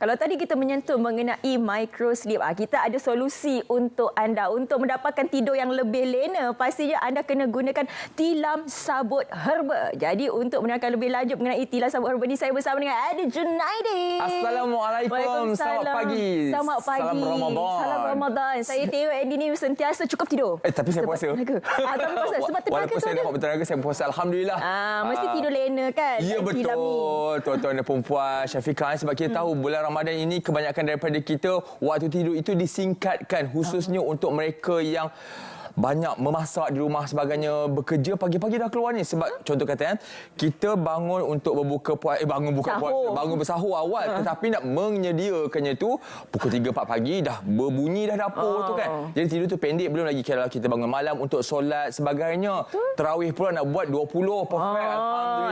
Kalau tadi kita menyentuh mengenai micro sleep, kita ada solusi untuk anda untuk mendapatkan tidur yang lebih lena. Pastinya anda kena gunakan tilam sabut herba. Jadi untuk menerangkan lebih lanjut mengenai tilam sabut herba ni, saya bersama dengan Adi Junaidi. Assalamualaikum. Selamat pagi. Selamat pagi. Salam Ramadan. Salam Ramadan. Saya tengok Adi ni sentiasa cukup tidur. Tapi saya puasa. Tapi puasa sebab tenaga walaupun saya dapat bertenaga, saya puasa. Alhamdulillah. Mesti tidur lena kan? Ya betul. Tuan-tuan dan perempuan, Syafiqah, sebab kita tahu bulan Ramadan ini kebanyakan daripada kita waktu tidur itu disingkatkan, khususnya untuk mereka yang banyak memasak di rumah sebagainya, bekerja pagi-pagi dah keluar ni. Sebab contoh kata kita bangun untuk berbuka puasa, bangun bersahur awal, tetapi nak menyediakannya tu pukul 3-4 pagi dah berbunyi dah dapur tu kan. Jadi tidur tu pendek, belum lagi kalau kita bangun malam untuk solat sebagainya. Tarawih pula nak buat 20, perfect.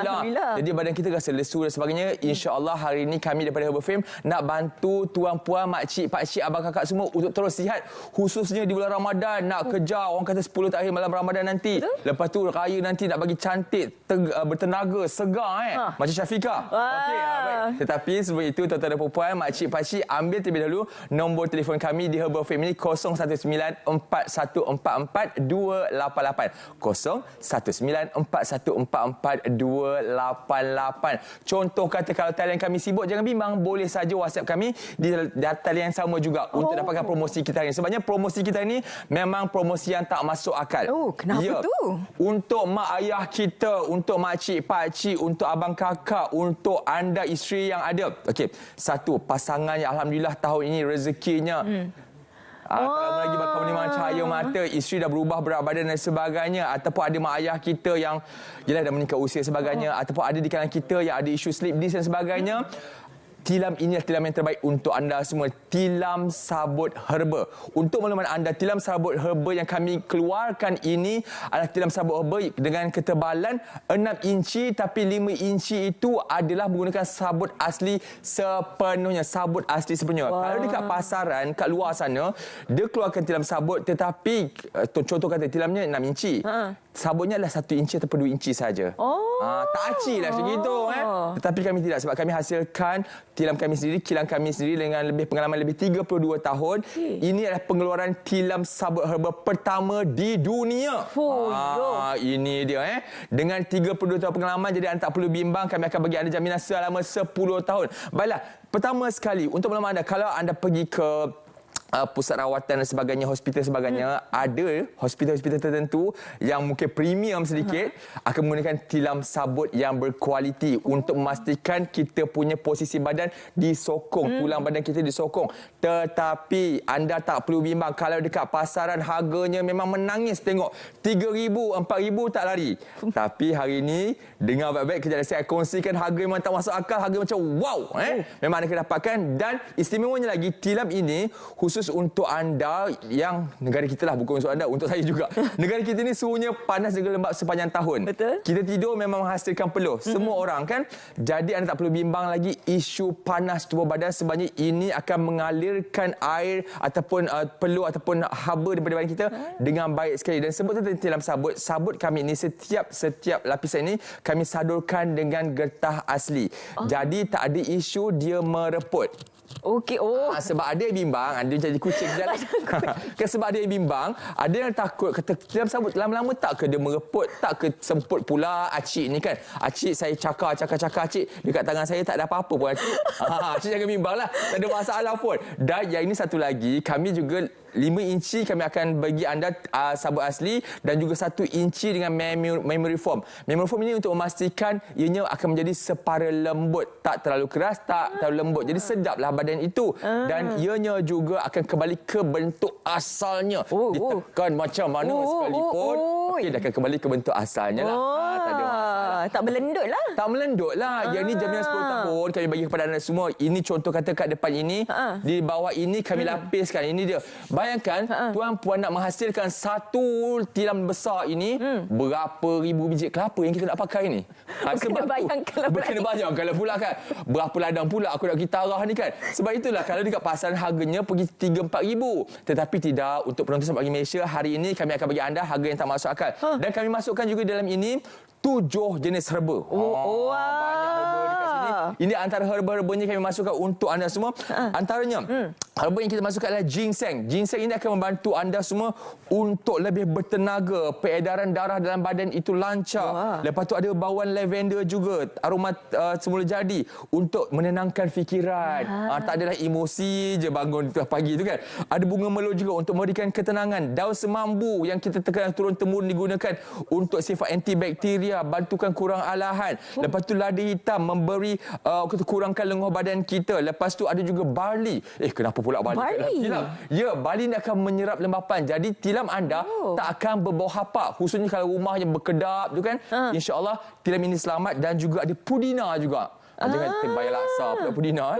Alhamdulillah. Jadi badan kita rasa lesu dan sebagainya. InsyaAllah hari ini kami daripada Herbal Frame nak bantu tuan-puan, makcik, pakcik, abang kakak semua untuk terus sihat, khususnya di bulan Ramadan. Nak kejar orang kata 10 terakhir malam Ramadan nanti. Betul? Lepas tu raya nanti nak bagi cantik, bertenaga, segar macam Syafiqah. Okey, baik. Tetapi sebelum itu tuan-tuan dan puan-puan, makcik pakcik, ambil terlebih dahulu nombor telefon kami di Herbal Frame ini 0194144288. 0194144288. Contoh kata kalau talian kami sibuk, jangan bimbang, boleh saja WhatsApp kami di talian yang sama juga untuk dapatkan promosi kita hari ini. Sebabnya promosi kita ini memang promosi yang tak masuk akal. Kenapa tu? Untuk mak ayah kita, untuk makcik, pakcik, untuk abang kakak, untuk anda isteri yang ada. Okey, satu, pasangan yang alhamdulillah tahun ini rezekinya kalau lagi bakal menerima cahaya mata, isteri dah berubah berat badan dan sebagainya, ataupun ada mak ayah kita yang dah meningkat usia sebagainya, ataupun ada di kalangan kita yang ada isu sleep disc dan sebagainya. Tilam ini adalah tilam yang terbaik untuk anda semua. Tilam sabut herba. Untuk makluman anda, tilam sabut herba yang kami keluarkan ini adalah tilam sabut herba dengan ketebalan 6 inci, tapi 5 inci itu adalah menggunakan sabut asli sepenuhnya. Sabut asli sepenuhnya. Kalau dekat pasaran, kat luar sana, dia keluarkan tilam sabut, tetapi contoh kata tilamnya 6 inci. Sabutnya adalah 1 inci ataupun 2 inci saja. Tak acik lah macam itu. Tetapi kami tidak, sebab kami hasilkan tilam kami sendiri, kilang kami sendiri dengan pengalaman lebih 32 tahun. Ini adalah pengeluaran tilam sabut herba pertama di dunia. Ini dia Dengan 32 tahun pengalaman, jadi anda tak perlu bimbang, kami akan bagi anda jaminan selama 10 tahun. Baiklah, pertama sekali untuk makluman anda, kalau anda pergi ke pusat rawatan dan sebagainya, hospital sebagainya, ada hospital-hospital tertentu yang mungkin premium sedikit akan menggunakan tilam sabut yang berkualiti untuk memastikan kita punya posisi badan disokong, tulang badan kita disokong. Tetapi anda tak perlu bimbang, kalau dekat pasaran harganya memang menangis tengok 3,000, 4,000 tak lari. Tapi hari ini dengar baik-baik, kejap saya kongsikan harga memang tak masuk akal, harga macam wow. Memang anda akan dapatkan, dan istimewanya lagi tilam ini khusus untuk anda yang negara kita lah, bukan untuk anda, untuk saya juga. Negara kita ni suhunya panas dan lembap sepanjang tahun. Betul. Kita tidur memang menghasilkan peluh. Semua orang kan. Jadi anda tak perlu bimbang lagi isu panas tubuh badan, sebabnya ini akan mengalirkan air ataupun peluh ataupun haba daripada badan kita dengan baik sekali. Dan sebut tentang tilam sabut, sabut kami ini setiap lapisan ini kami sadurkan dengan getah asli. Jadi tak ada isu dia mereput. Okey. Sebab ada yang bimbang, ada yang jadi kucing jalan. Sebab ada yang bimbang, ada yang takut kata tilam sabut lama-lama tak ke dia mereput, tak ke semput pula acik ni kan. Acik saya cakar acik dekat tangan saya tak ada apa-apa pun acik. Acik jangan bimbanglah, tak ada masalah pun. Dan yang ini satu lagi, kami juga 5 inci kami akan bagi anda sabut asli, dan juga 1 inci dengan memory foam. Memory foam ini untuk memastikan ianya akan menjadi separa lembut, tak terlalu keras, tak terlalu lembut. Jadi sedaplah badan itu, dan ianya juga akan kembali ke bentuk asalnya. Ditekan macam mana sekalipun, dia akan kembali ke bentuk asalnya lah. Tak ada masalah. Tak melendut lah. Tak melendut lah. Yang ini jaminan 10 tahun kami bagi kepada anda semua. Ini contoh kata kat depan ini, di bawah ini kami lapiskan. Ini dia. Bayangkan tuan-puan nak menghasilkan satu tilam besar ini, berapa ribu biji kelapa yang kita nak pakai ni. Kena bayangkan pula kan. Berapa ladang pula aku nak pergi tarah ni kan. Sebab itulah kalau dekat pasaran harganya pergi 3-4 ribu. Tetapi tidak, untuk penonton Selamat Pagi Malaysia hari ini kami akan bagi anda harga yang tak masuk akal. Dan kami masukkan juga dalam ini 7 jenis herba. Banyak herba dekat sini. Ini antara herba-herbanya kami masukkan untuk anda semua. Antaranya, herba yang kita masukkan adalah ginseng. Ginseng ini akan membantu anda semua untuk lebih bertenaga, peredaran darah dalam badan itu lancar. Lepas tu ada bawang lavender juga, aroma semula jadi untuk menenangkan fikiran. Tak adalah emosi je bangun pagi tu kan. Ada bunga melur juga untuk memberikan ketenangan. Daun semambu yang kita terkenal turun-temurun digunakan untuk sifat antibakteria, bantukan kurang alahan. Lepas tu lada hitam memberi kurangkan lenguh badan kita. Lepas tu ada juga barley. Kenapa pula barley? Tilam. Ya, barley ni akan menyerap lembapan. Jadi tilam anda tak akan berbau hapak. Khususnya kalau rumah yang berkedap tu kan. InsyaAllah tilam ini selamat. Dan juga ada pudina juga. Jangan terbayar laksa pula pudina.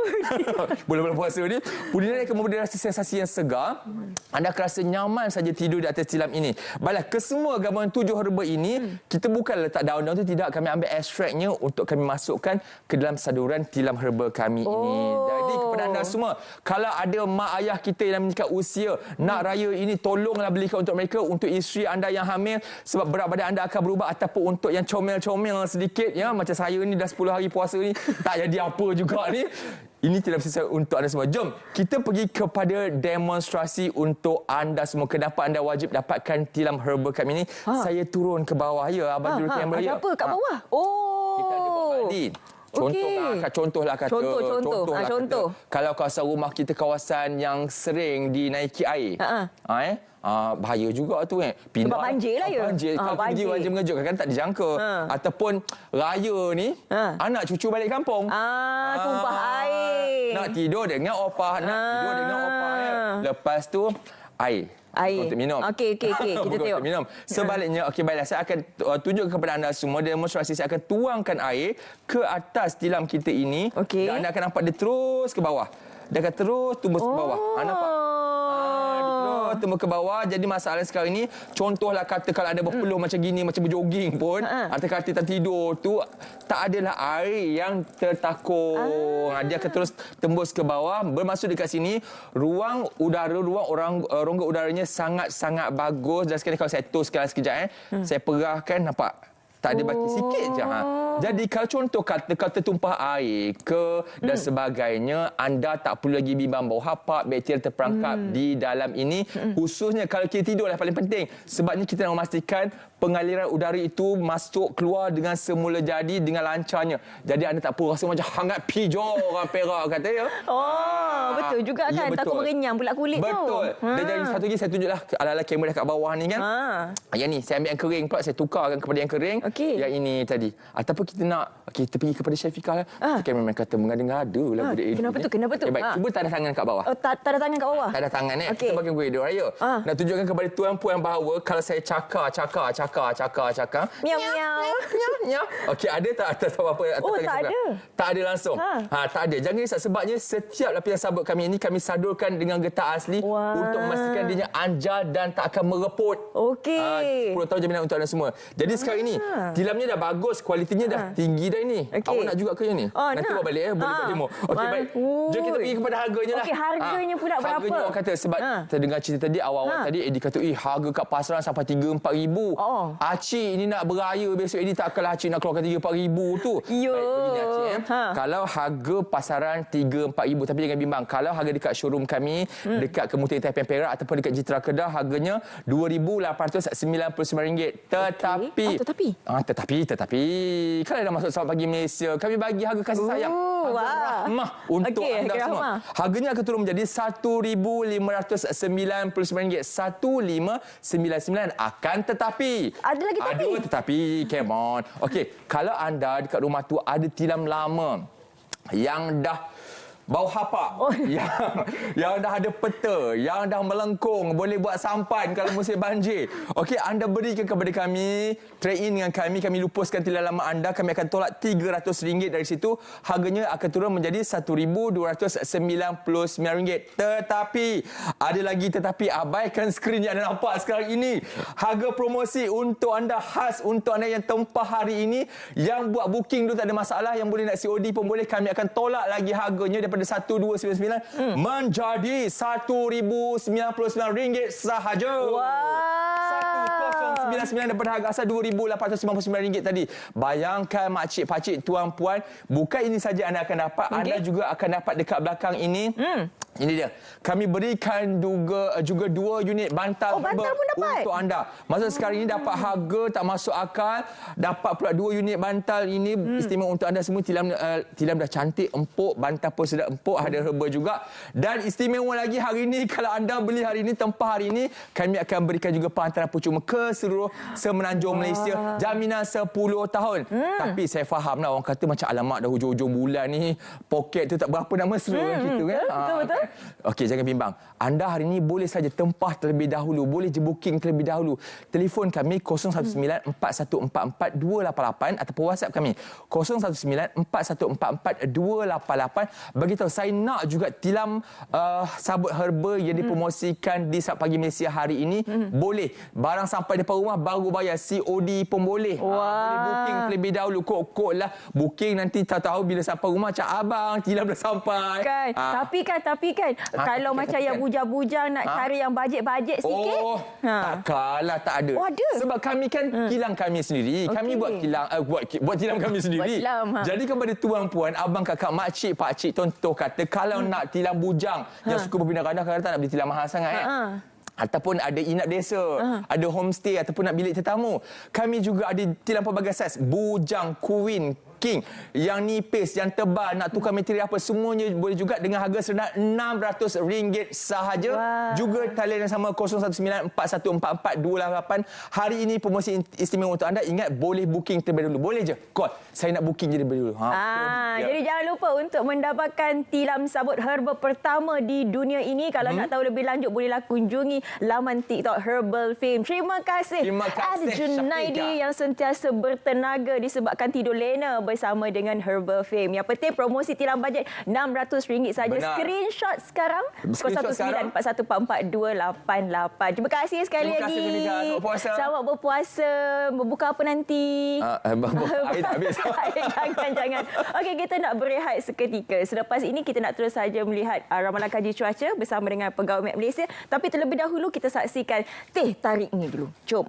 Bulan-bulan puasa ni. Pudina ni akan memberi rasa sensasi yang segar. Anda akan rasa nyaman saja tidur di atas tilam ini. Baiklah, kesemua gabungan 7 herba ini, kita bukan letak daun-daun tu, tidak. Kami ambil ekstraknya untuk kami masukkan ke dalam saduran tilam herba kami ini. Jadi kepada anda semua, kalau ada mak ayah kita yang meningkat usia, nak raya ini tolonglah belikan untuk mereka, untuk isteri anda yang hamil, sebab berat badan anda akan berubah, ataupun untuk yang comel-comel sedikit, ya, macam saya ni dah 10 hari puasa ni, tak jadi apa juga ni. Ini tidak sesuai untuk anda semua. Jom, kita pergi kepada demonstrasi untuk anda semua. Kenapa anda wajib dapatkan tilam herba kami ini. Saya turun ke bawah. Ya, Abang dulu kamera. Ada apa kat bawah? Kita ada Balin. Contohlah kata. Contoh. Kalau kawasan rumah kita kawasan yang sering dinaiki air. Bahaya juga tu Sebab banjir lah ya. Kalau banjir mengejutkan kan tak dijangka. Ataupun raya ni anak cucu balik kampung. Tumpah air. Nak tidur dengan opah, Lepas tu air untuk minum. Okey. Kita tengok. Untuk minum. Sebaliknya, baiklah, saya akan tunjuk kepada anda semua demonstrasi. Saya akan tuangkan air ke atas tilam kita ini. Dan anda akan nampak dia terus ke bawah. Dia akan terus tumbus ke bawah. Nampak? Tumbuh ke bawah. Jadi masalah sekarang ni, contohlah kata kalau ada berpeluh macam gini, macam berjoging pun, atau kalau kita tidur tu, tak adalah air yang tertakung. Dia akan terus tembus ke bawah, bermaksud dekat sini ruang rongga udaranya sangat-sangat bagus. Dan sekarang kalau saya toskan sekejap, saya perahkan, nampak tak ada baki sikit je. Jadi kalau contoh kata tertumpah air ke dan sebagainya, anda tak perlu lagi bimbang bau hapak, bakteria terperangkap di dalam ini. Khususnya kalau kita tidur lah paling penting. Sebabnya kita nak memastikan pengaliran udara itu masuk keluar dengan semula jadi, dengan lancarnya. Jadi anda tak perlu rasa macam hangat pijo orang Perak kata ya. Betul juga kan. Takut merenyang pula kulit tu. Betul. Dan jadi satu lagi saya tunjuklah ala-ala kamera kat bawah ni kan. Yang ni saya ambil yang kering pula, saya tukarkan kepada yang kering. Yang ini tadi. Ataupun kita pergi kepada Syafiqah lah. Kameraman kata mengada-ngada lah budak ini. Kenapa tu? Baik, cuba tanda tangan kat bawah. Tak ada tangan kat bawah? Tak ada tangan Kita bagi kuih dia raya. Nak tunjukkan kepada tuan-puan bahawa kalau saya cakar. Miau. Okey, ada tak atas apa? Tak ada. Tak ada langsung. Tak ada. Jangan risau sebabnya setiap lapisan sabut kami ini kami sadurkan dengan getah asli untuk memastikan dia anjar dan tak akan mereput. 10 tahun jaminan untuk anda semua. Jadi sekarang ini tilamnya dah bagus, kualitinya dah tinggi dah ini. Awak nak juga ke yang ni? Nanti bawa balik boleh buat demo. Okey, baik. Jom kita pergi kepada harganya lah. Harganya pula berapa? Harganya orang kata sebab terdengar cerita tadi awal-awal tadi Eddie kata harga kat pasaran sampai 3-4 ribu. Acik ini nak beraya besok ini takkanlah Acik nak keluarkan 3-4 ribu tu. Baik, begini Acik kalau harga pasaran 3-4 ribu, tapi jangan bimbang. Kalau harga dekat showroom kami, dekat Kemuting Taipan Perak ataupun dekat Jitra Kedah, harganya RM2,899. Tetapi kalau dah masuk Selamat Pagi Malaysia, kami bagi harga kasih sayang, harga rahmah untuk anda semua. Harganya akan turun menjadi RM1,599. 1,599. Akan tetapi ada lagi tetapi. Come on. Okey, kalau anda dekat rumah tu ada tilam lama yang dah bau hapak, yang dah ada peta, yang dah melengkung, boleh buat sampan kalau musim banjir. Okey, anda berikan kepada kami, trade in dengan kami lupuskan tilam lama anda, kami akan tolak RM300 dari situ. Harganya akan turun menjadi RM1,299. Tetapi, ada lagi tetapi, abaikan skrin yang anda nampak sekarang ini. Harga promosi untuk anda, khas untuk anda yang tempah hari ini, yang buat booking dulu tak ada masalah, yang boleh nak COD pun boleh, kami akan tolak lagi harganya daripada RM1,299 menjadi RM1,099 sahaja. RM999 daripada harga asal RM2,899 tadi. Bayangkan makcik, pakcik, tuan-puan, bukan ini saja anda akan dapat, anda juga akan dapat dekat belakang ini. Ini dia. Kami berikan juga 2 unit bantal bantal pun dapat untuk anda. Masa sekarang ini dapat harga tak masuk akal, dapat pula 2 unit bantal ini istimewa untuk anda semua. Tilam dah cantik, empuk, bantal pun sedap empuk, ada herba juga. Dan istimewa lagi hari ini, kalau anda beli hari ini, tempah hari ini, kami akan berikan juga penghantaran percuma ke seluruh Semenanjung Malaysia. Jaminan 10 tahun. Tapi saya faham lah, orang kata macam alamak dah hujung-hujung bulan ni, poket tu tak berapa nak mesra gitu kan. Betul. Okey, jangan bimbang. Anda hari ini boleh saja tempah terlebih dahulu, boleh je booking terlebih dahulu. Telefon kami 0194144288 ataupun WhatsApp kami 0194144288. Bagi tahu saya nak juga tilam sabut herba yang dipromosikan di Sabtu Pagi Malaysia hari ini. Boleh. Barang sampai depan rumah baru bayar, COD pun boleh. Boleh booking terlebih dahulu. Kod lah booking, nanti tak tahu bila sampai rumah macam abang tilam dah sampai. Kan. Tapi kan kalau macam yang bujang-bujang nak cari yang bajet-bajet sikit. Takkanlah tak ada. Ada. Sebab kami kan kilang kami sendiri. Kami buat kilang buat tilam kami sendiri. Jadi kepada tuan-puan, abang kakak, makcik, pakcik, contoh kata kalau nak tilam bujang yang suka berpindah randah, kadang-kadang tak nak beli tilam mahal sangat ataupun ada inap desa, ada homestay ataupun nak bilik tetamu. Kami juga ada tilam pelbagai saiz, bujang, queen, king, yang nipis, yang tebal, nak tukar material apa, semuanya boleh juga dengan harga serendah RM600 sahaja. Juga talian yang sama 0194144288. Hari ini promosi istimewa untuk anda. Ingat, boleh booking terlebih dahulu. Boleh je call, saya nak booking je terlebih dahulu. Jadi jangan lupa untuk mendapatkan tilam sabut herba pertama di dunia ini. Kalau nak tahu lebih lanjut, bolehlah kunjungi laman TikTok Herbal Fame. Terima kasih Junaidi yang sentiasa bertenaga disebabkan tidur lena bersama dengan Herbal Fame. Yang penting promosi tilam bajet RM600 saja. Screenshot sekarang 0194144288. Terima kasih sekali lagi. Selamat berpuasa. Berbuka apa nanti? Air tak habis. Jangan. Okey, kita nak berehat seketika. Selepas ini kita nak terus saja melihat ramalan kaji cuaca bersama dengan Pegawai Met Malaysia. Tapi terlebih dahulu kita saksikan teh tarik ni dulu. Jom.